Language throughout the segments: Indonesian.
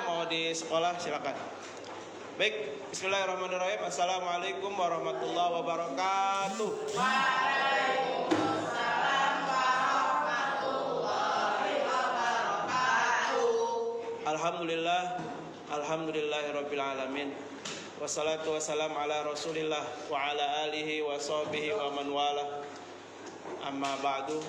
Mau di sekolah silakan. Baik, bismillahirrahmanirrahim. Assalamualaikum warahmatullahi wabarakatuh. Waalaikumsalam warahmatullahi wabarakatuh. Alhamdulillahirabbil alamin. Wassalatu wassalamu ala Rasulillah wa ala alihi wa sahbihi wa man wala. Amma ba'du.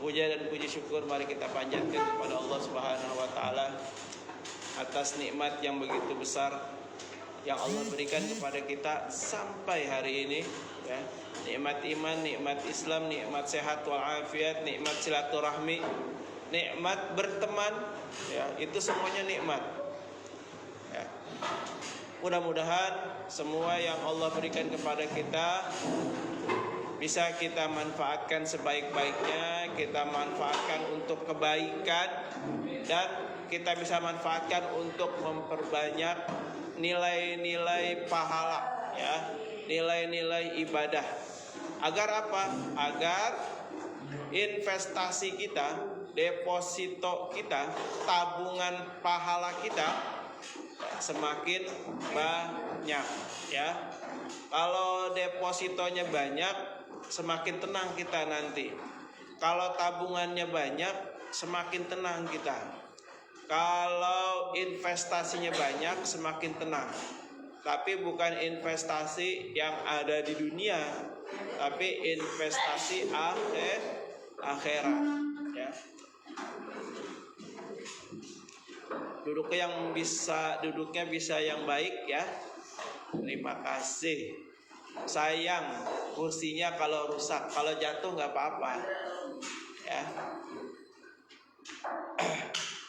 Puja dan puji syukur mari kita panjatkan kepada Allah Subhanahu wa taala atas nikmat yang begitu besar yang Allah berikan kepada kita sampai hari ini, ya. Nikmat iman, nikmat Islam, nikmat sehat wal afiat, nikmat silaturahmi, nikmat berteman, ya, itu semuanya nikmat. Ya. Mudah-mudahan semua yang Allah berikan kepada kita bisa kita manfaatkan sebaik-baiknya, kita manfaatkan untuk kebaikan, dan kita bisa manfaatkan untuk memperbanyak nilai-nilai pahala, ya, nilai-nilai ibadah. Agar apa? Agar investasi kita, deposito kita, tabungan pahala kita semakin banyak, ya. Kalau depositonya banyak, semakin tenang kita nanti. Kalau tabungannya banyak, semakin tenang kita. Kalau investasinya banyak, semakin tenang. Tapi bukan investasi yang ada di dunia, tapi investasi akhirat, ya. Duduknya bisa yang baik, ya. Terima kasih. Sayang kursinya kalau rusak, kalau jatuh nggak apa-apa, ya.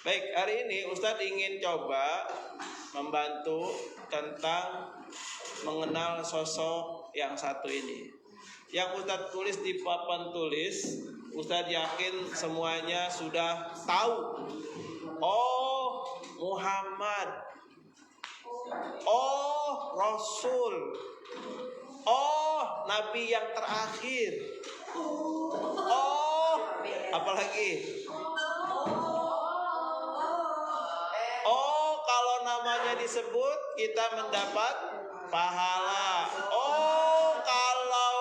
Baik, hari ini Ustadz ingin coba membantu tentang mengenal sosok yang satu ini. Yang Ustadz tulis di papan tulis, Ustadz yakin semuanya sudah tahu. Oh, Muhammad. Oh, Rasul. Oh, Nabi yang terakhir. Oh, apalagi? Oh, kalau namanya disebut kita mendapat pahala. Oh, kalau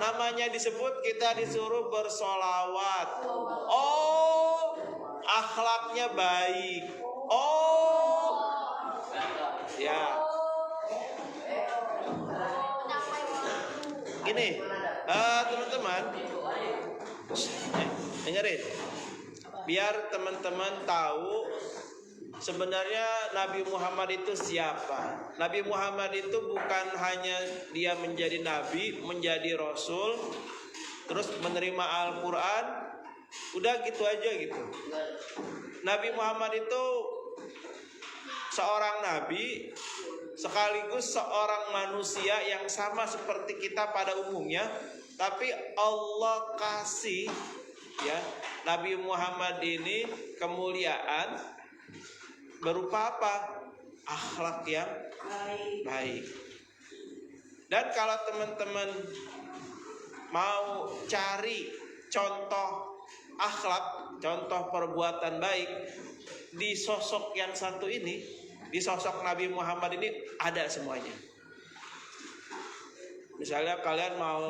namanya disebut kita disuruh bersolawat. Oh, akhlaknya baik. Oh, ya. Gini, teman-teman, dengerin, biar teman-teman tahu sebenarnya Nabi Muhammad itu siapa. Nabi Muhammad itu bukan hanya dia menjadi nabi, menjadi rasul, terus menerima Al-Quran, udah gitu aja gitu. Nabi Muhammad itu seorang nabi sekaligus seorang manusia yang sama seperti kita pada umumnya, tapi Allah kasih, ya, Nabi Muhammad ini kemuliaan berupa apa? Akhlak yang baik. Dan kalau teman-teman mau cari contoh akhlak, contoh perbuatan baik di sosok yang satu ini, di sosok Nabi Muhammad ini ada semuanya. Misalnya kalian mau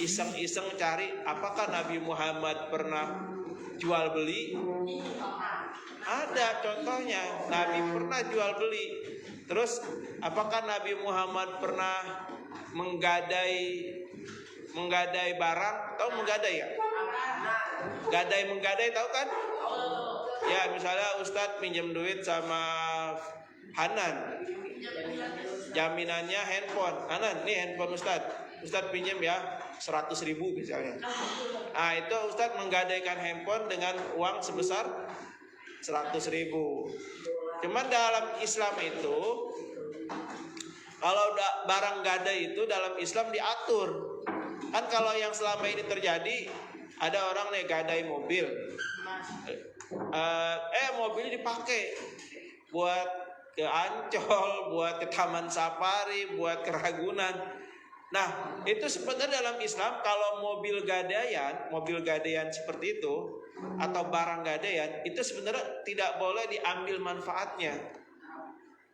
iseng-iseng cari apakah Nabi Muhammad pernah jual beli? Ada contohnya, Nabi pernah jual beli. Terus apakah Nabi Muhammad pernah menggadai barang? Tahu menggadai ya? Menggadai tahu kan? Ya, misalnya Ustadz pinjam duit sama Hanan, jaminannya handphone. Hanan, nih handphone Ustadz pinjam ya 100.000 misalnya. Nah, itu Ustadz menggadaikan handphone dengan uang sebesar 100.000. Cuman dalam Islam itu, kalau barang gadai itu dalam Islam diatur. Kan kalau yang selama ini terjadi, ada orang nih gadai mobil. Mobil dipakai buat ke Ancol, buat ke Taman Safari, buat ke Ragunan. Nah, itu sebenarnya dalam Islam kalau mobil gadaian seperti itu atau barang gadaian itu sebenarnya tidak boleh diambil manfaatnya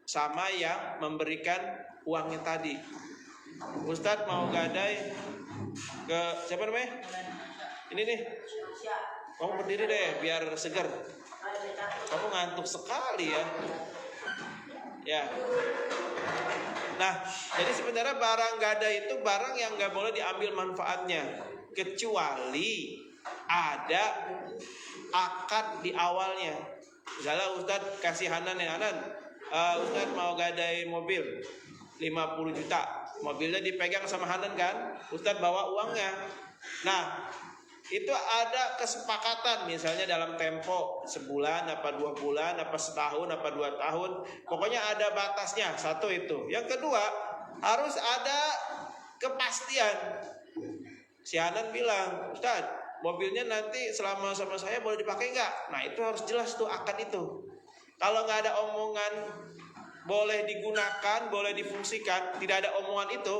sama yang memberikan uangnya tadi. Ustadz mau gadai ke siapa namanya? Ini nih. Kamu berdiri deh biar segar. Kamu ngantuk sekali ya. Ya. Nah, jadi sebenarnya barang gadai itu barang yang nggak boleh diambil manfaatnya kecuali ada akad di awalnya. Misalnya Ustadz kasih Hanan ya, Ustadz mau gadai mobil 50 juta. Mobilnya dipegang sama Hanan kan, Ustadz bawa uangnya. Nah, itu ada kesepakatan misalnya dalam tempo sebulan apa 2 bulan apa setahun apa 2 tahun, pokoknya ada batasnya. Satu itu. Yang kedua harus ada kepastian. Si Hanan bilang, Ustadz mobilnya nanti selama sama saya boleh dipakai nggak? Nah itu harus jelas tuh akad itu. Kalau nggak ada omongan boleh digunakan, boleh difungsikan, tidak ada omongan itu,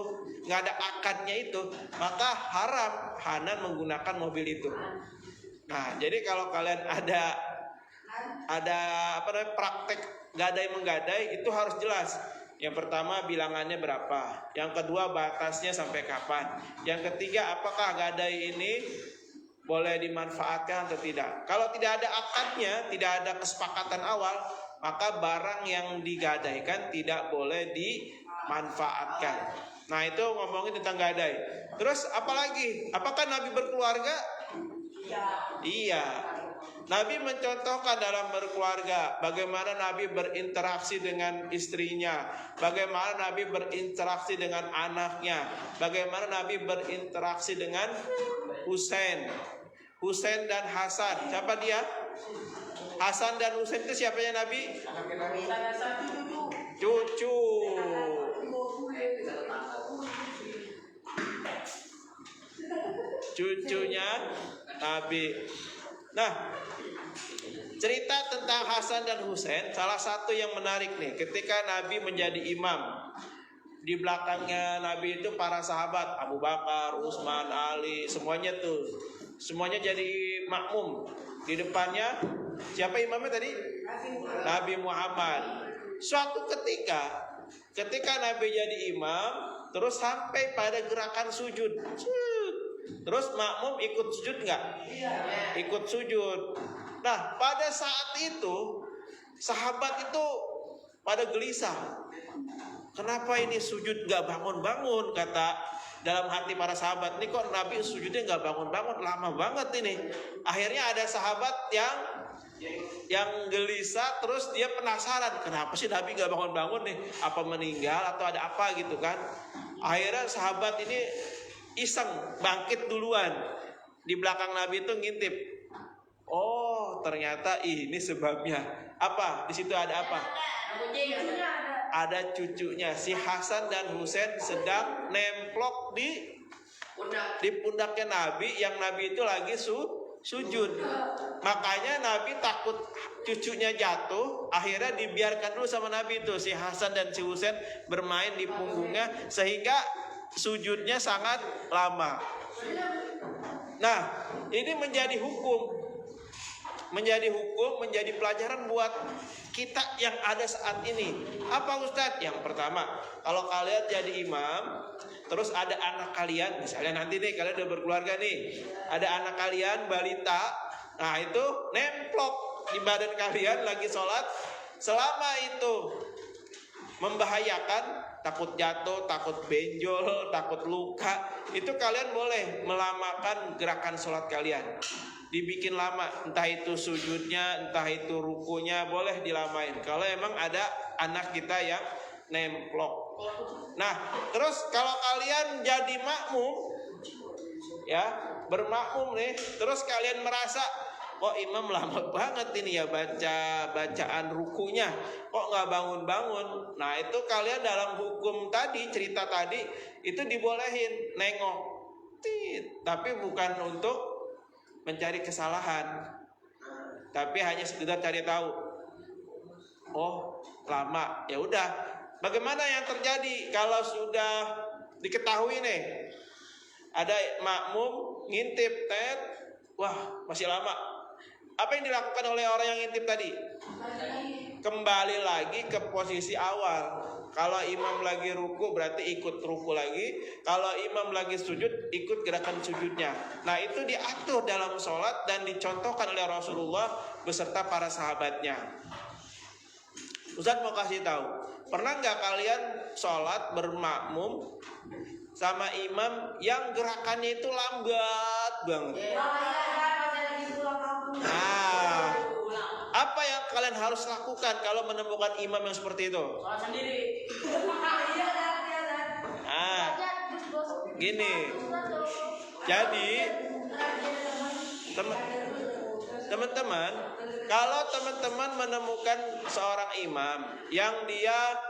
nggak ada akadnya itu, maka haram Hanan menggunakan mobil itu. Nah, jadi kalau kalian ada praktek gadai menggadai itu harus jelas. Yang pertama bilangannya berapa, yang kedua batasnya sampai kapan, yang ketiga apakah gadai ini boleh dimanfaatkan atau tidak. Kalau tidak ada akadnya, tidak ada kesepakatan awal, maka barang yang digadaikan tidak boleh dimanfaatkan. Nah itu ngomongin tentang gadai. Terus apalagi? Apakah Nabi berkeluarga? Iya. Nabi mencontohkan dalam berkeluarga bagaimana Nabi berinteraksi dengan istrinya, bagaimana Nabi berinteraksi dengan anaknya, bagaimana Nabi berinteraksi dengan Husain dan Hasan. Siapa dia? Hasan dan Husain itu siapanya Nabi? Cucu. Cucunya Nabi. Nah, cerita tentang Hasan dan Husain salah satu yang menarik nih. Ketika Nabi menjadi imam, di belakangnya Nabi itu para sahabat, Abu Bakar, Utsman, Ali, semuanya jadi makmum. Di depannya siapa imamnya tadi? Nabi Muhammad. Suatu ketika Nabi jadi imam, terus sampai pada gerakan sujud. Terus makmum ikut sujud nggak? Ikut sujud. Nah, pada saat itu sahabat itu pada gelisah. Kenapa ini sujud nggak bangun-bangun? Kata dalam hati para sahabat, ini kok Nabi sujudnya nggak bangun-bangun, lama banget ini. Akhirnya ada sahabat yang gelisah, terus dia penasaran, kenapa sih Nabi nggak bangun-bangun nih? Apa meninggal atau ada apa gitu kan? Akhirnya sahabat ini iseng bangkit duluan di belakang Nabi itu ngintip. Oh ternyata ini sebabnya. Apa? Di situ ada apa? Ada cucunya, si Hasan dan Husain sedang nemplok di pundaknya Nabi, yang Nabi itu lagi sujud. Makanya Nabi takut cucunya jatuh, akhirnya dibiarkan dulu sama Nabi itu, si Hasan dan si Husain bermain di punggungnya, sehingga sujudnya sangat lama. Nah, ini menjadi hukum, menjadi pelajaran buat kita yang ada saat ini. Apa Ustadz? Yang pertama, kalau kalian jadi imam, terus ada anak kalian, misalnya nanti nih kalian udah berkeluarga nih, ada anak kalian balita, nah itu nemplok di badan kalian lagi sholat, selama itu membahayakan, takut jatuh, takut benjol, takut luka, itu kalian boleh melamakan gerakan sholat kalian, dibikin lama, entah itu sujudnya, entah itu rukunya, boleh dilamain kalau emang ada anak kita yang nemplok. Nah terus kalau kalian jadi makmum, ya bermakmum nih, terus kalian merasa kok imam lama banget ini ya bacaan rukunya, kok nggak bangun-bangun. Nah itu kalian dalam hukum tadi, cerita tadi, itu dibolehin nengok, tapi bukan untuk mencari kesalahan, tapi hanya sekedar cari tahu. Oh lama, ya udah. Bagaimana yang terjadi kalau sudah diketahui nih, ada makmum ngintip, wah masih lama. Apa yang dilakukan oleh orang yang ngintip tadi? Kembali lagi ke posisi awal. Kalau imam lagi ruku berarti ikut ruku lagi. Kalau imam lagi sujud ikut gerakan sujudnya. Nah itu diatur dalam sholat dan dicontohkan oleh Rasulullah beserta para sahabatnya. Ustaz mau kasih tahu, pernah nggak kalian sholat bermakmum sama imam yang gerakannya itu lambat banget? Nah, apa yang kalian harus lakukan kalau menemukan imam yang seperti itu? Sholat sendiri. Nah, gini. Jadi, teman-teman, kalau teman-teman menemukan seorang imam yang dia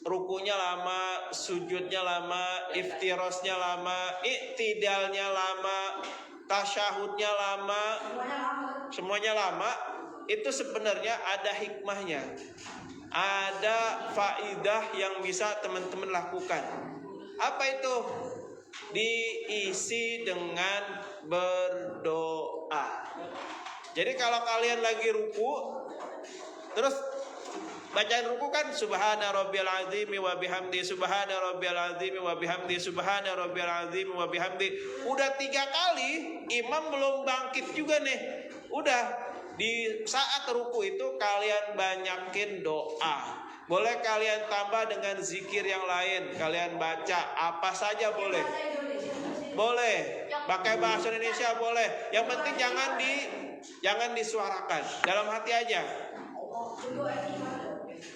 rukunya lama, sujudnya lama, iftirosnya lama, iktidalnya lama, tasyahudnya lama, semuanya lama, itu sebenarnya ada hikmahnya, ada faidah yang bisa teman-teman lakukan. Apa itu? Diisi dengan berdoa. Jadi kalau kalian lagi ruku, terus bacaan ruku kan subhana rabbiyal azim wa bihamdi, subhana rabbiyal azim wa bihamdi, subhana rabbiyal azim wa bihamdi. Udah 3 kali, imam belum bangkit juga nih. Udah di saat ruku itu kalian banyakin doa. Boleh kalian tambah dengan zikir yang lain. Kalian baca apa saja boleh. Boleh. Pakai bahasa Indonesia boleh. Yang penting jangan disuarakan. Dalam hati aja.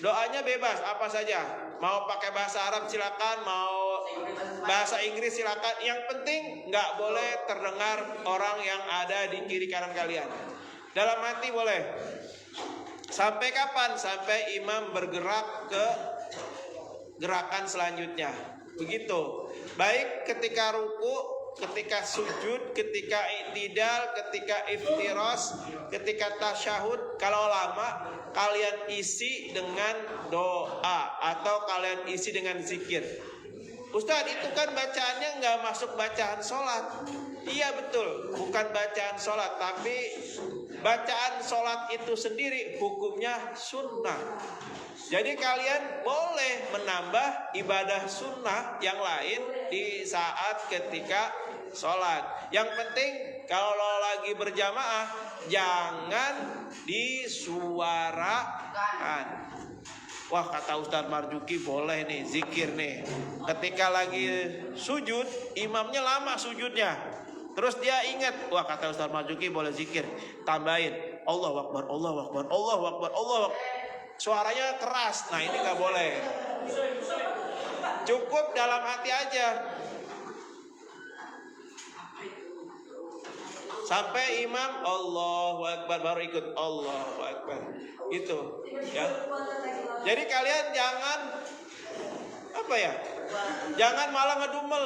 Doanya bebas apa saja. Mau pakai bahasa Arab silakan, mau bahasa Inggris silakan. Yang penting nggak boleh terdengar orang yang ada di kiri kanan kalian. Dalam hati boleh. Sampai kapan? Sampai imam bergerak ke gerakan selanjutnya. Begitu. Baik ketika ruku, ketika sujud, ketika i'tidal, ketika iftiros, ketika tasyahud. Kalau lama kalian isi dengan doa atau kalian isi dengan zikir. Ustadz, itu kan bacaannya nggak masuk bacaan sholat. Iya betul, bukan bacaan sholat, tapi bacaan sholat itu sendiri hukumnya sunnah. Jadi kalian boleh menambah ibadah sunnah yang lain di saat ketika sholat. Yang penting kalau lagi berjamaah jangan disuarakan. Wah, kata Ustadz Marzuki boleh nih zikir nih. Ketika lagi sujud, imamnya lama sujudnya. Terus dia ingat, wah kata Ustadz Marzuki boleh zikir. Tambahin Allahu Akbar, Allahu Akbar, Allahu Akbar, Allahu Akbar. Suaranya keras. Nah, ini gak boleh. Cukup dalam hati aja. Sampai imam Allahu Akbar baru ikut Allahu Akbar. Itu ya. Jadi kalian jangan jangan malah ngedumel.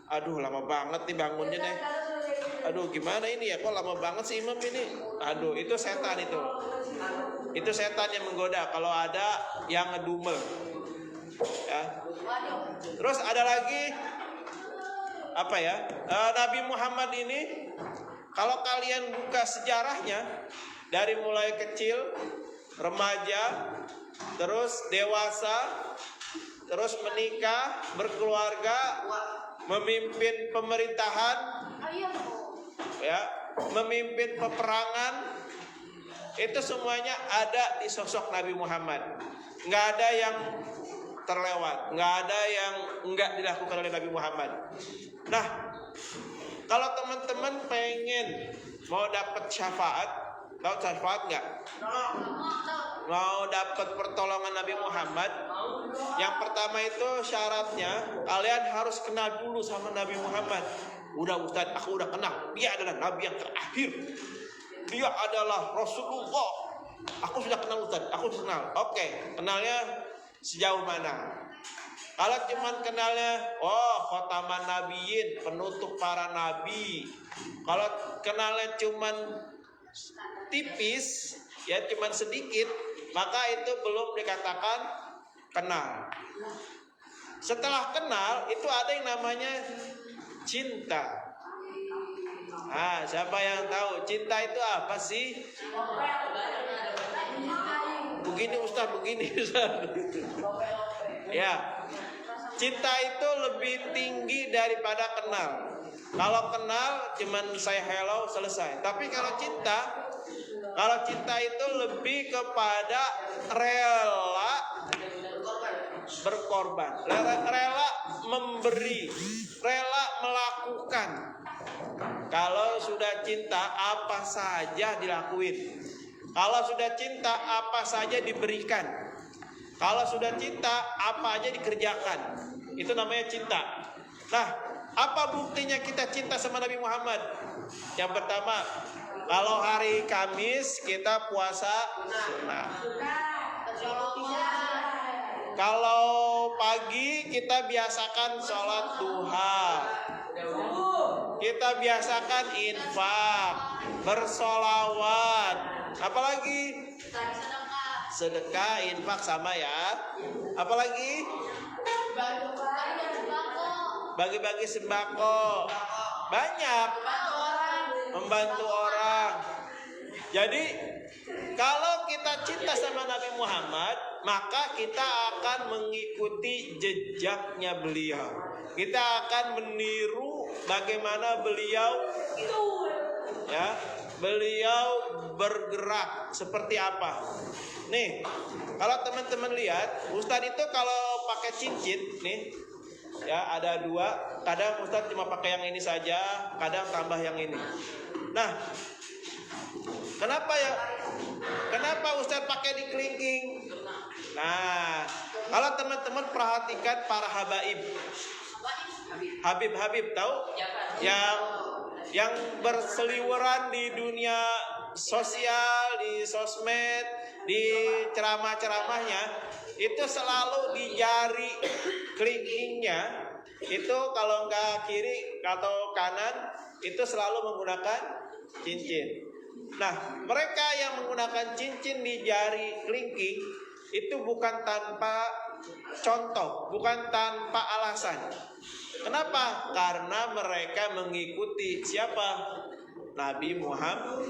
Aduh lama banget nih bangunnya nih. Aduh gimana ini ya, kok lama banget sih imam ini. Aduh itu setan itu. Itu setan yang menggoda kalau ada yang ngedumel. Ya. Terus ada lagi Nabi Muhammad ini kalau kalian buka sejarahnya dari mulai kecil, remaja, terus dewasa, terus menikah, berkeluarga, memimpin pemerintahan, ya, memimpin peperangan, itu semuanya ada di sosok Nabi Muhammad. Nggak ada yang terlewat, nggak ada yang nggak dilakukan oleh Nabi Muhammad. Nah, kalau teman-teman pengen mau dapat syafaat, tahu syafaat nggak? Mau dapat pertolongan Nabi Muhammad, yang pertama itu syaratnya kalian harus kenal dulu sama Nabi Muhammad. Udah Ustaz, aku udah kenal. Dia adalah Nabi yang terakhir. Dia adalah Rasulullah. Aku sudah kenal Ustaz, aku sudah kenal. Oke, kenalnya sejauh mana? Kalau cuman kenalnya, khotaman nabiyyin, penutup para nabi. Kalau kenalnya cuman tipis, ya cuman sedikit, maka itu belum dikatakan kenal. Setelah kenal itu ada yang namanya cinta. Siapa yang tahu cinta itu apa sih? Begini Ustaz, begini Ustaz. Ya, cinta itu lebih tinggi daripada kenal. Kalau kenal cuman saya hello selesai. Tapi kalau cinta itu lebih kepada rela berkorban, rela memberi, rela melakukan. Kalau sudah cinta apa saja dilakuin. Kalau sudah cinta apa saja diberikan. Kalau sudah cinta apa aja dikerjakan. Itu namanya cinta. Nah, apa buktinya kita cinta sama Nabi Muhammad? Yang pertama, kalau hari Kamis kita puasa sunnah. Kalau pagi kita biasakan sholat duha. Kita biasakan infak, bersolawat. Apalagi? Sedekah, infak sama ya. Apalagi? Bagi-bagi sembako. Banyak. Membantu orang. Jadi kalau kita cinta sama Nabi Muhammad, maka kita akan mengikuti jejaknya beliau. Kita akan meniru bagaimana beliau bergerak seperti apa. Nih, kalau teman-teman lihat, Ustadz itu kalau pakai cincin, nih, ya ada dua. Kadang Ustadz cuma pakai yang ini saja, kadang tambah yang ini. Nah, Kenapa Ustadz pakai di kelingking? Nah, kalau teman-teman perhatikan para habaib, Habib tahu? Yang berseliweran di dunia sosial, di sosmed, di ceramah-ceramahnya, itu selalu di jari kelingkingnya. Itu kalau nggak kiri atau kanan, itu selalu menggunakan cincin. Nah, mereka yang menggunakan cincin di jari kelingking itu bukan tanpa contoh, bukan tanpa alasan. Kenapa? Karena mereka mengikuti siapa? Nabi Muhammad.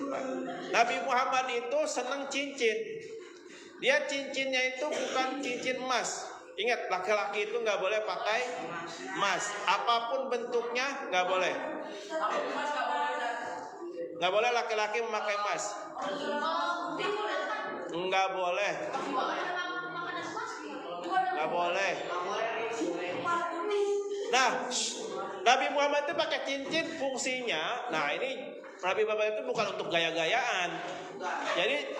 Nabi Muhammad itu senang cincin. Dia cincinnya itu bukan cincin emas. Ingat, laki-laki itu nggak boleh pakai emas. Apapun bentuknya nggak boleh. Nggak boleh laki-laki memakai emas. Nggak boleh. Nggak boleh. Nah, Nabi Muhammad itu pakai cincin fungsinya. Nah, ini Nabi Muhammad itu bukan untuk gaya-gayaan. Jadi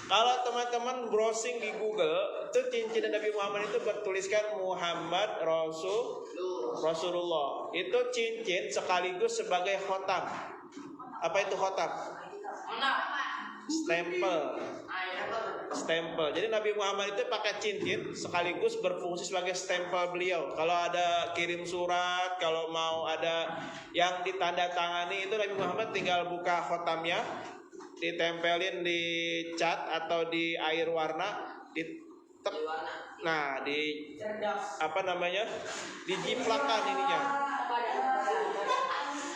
kalau teman-teman browsing di Google, itu cincin Nabi Muhammad itu bertuliskan Muhammad Rasulullah. Itu cincin sekaligus sebagai khotam. Apa itu khotam? Stempel. Jadi Nabi Muhammad itu pakai cincin sekaligus berfungsi sebagai stempel beliau. Kalau ada kirim surat, kalau mau ada yang ditandatangani, itu Nabi Muhammad tinggal buka khotamnya, ditempelin di cat atau di air warna, dijiplakan ininya.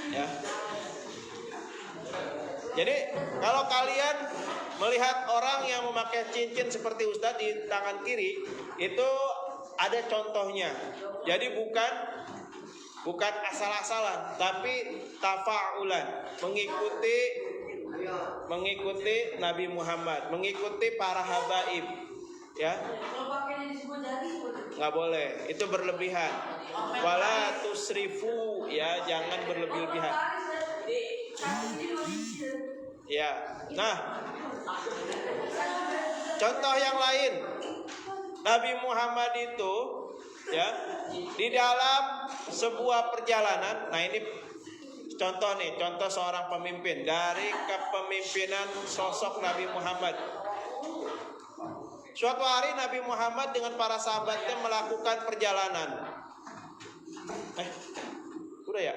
Ya. Jadi kalau kalian melihat orang yang memakai cincin seperti Ustadz di tangan kiri, itu ada contohnya. Jadi bukan asal-asalan, tapi tafa'ulan, mengikuti Nabi Muhammad, mengikuti para habaib. Ya, nggak boleh, itu berlebihan. Wala tusrifu, ya, jangan berlebih-lebihan. Ya, nah, contoh yang lain, Nabi Muhammad itu, ya, di dalam sebuah perjalanan. Nah, ini contoh seorang pemimpin dari kepemimpinan sosok Nabi Muhammad. Suatu hari Nabi Muhammad dengan para sahabatnya melakukan perjalanan. Udah ya?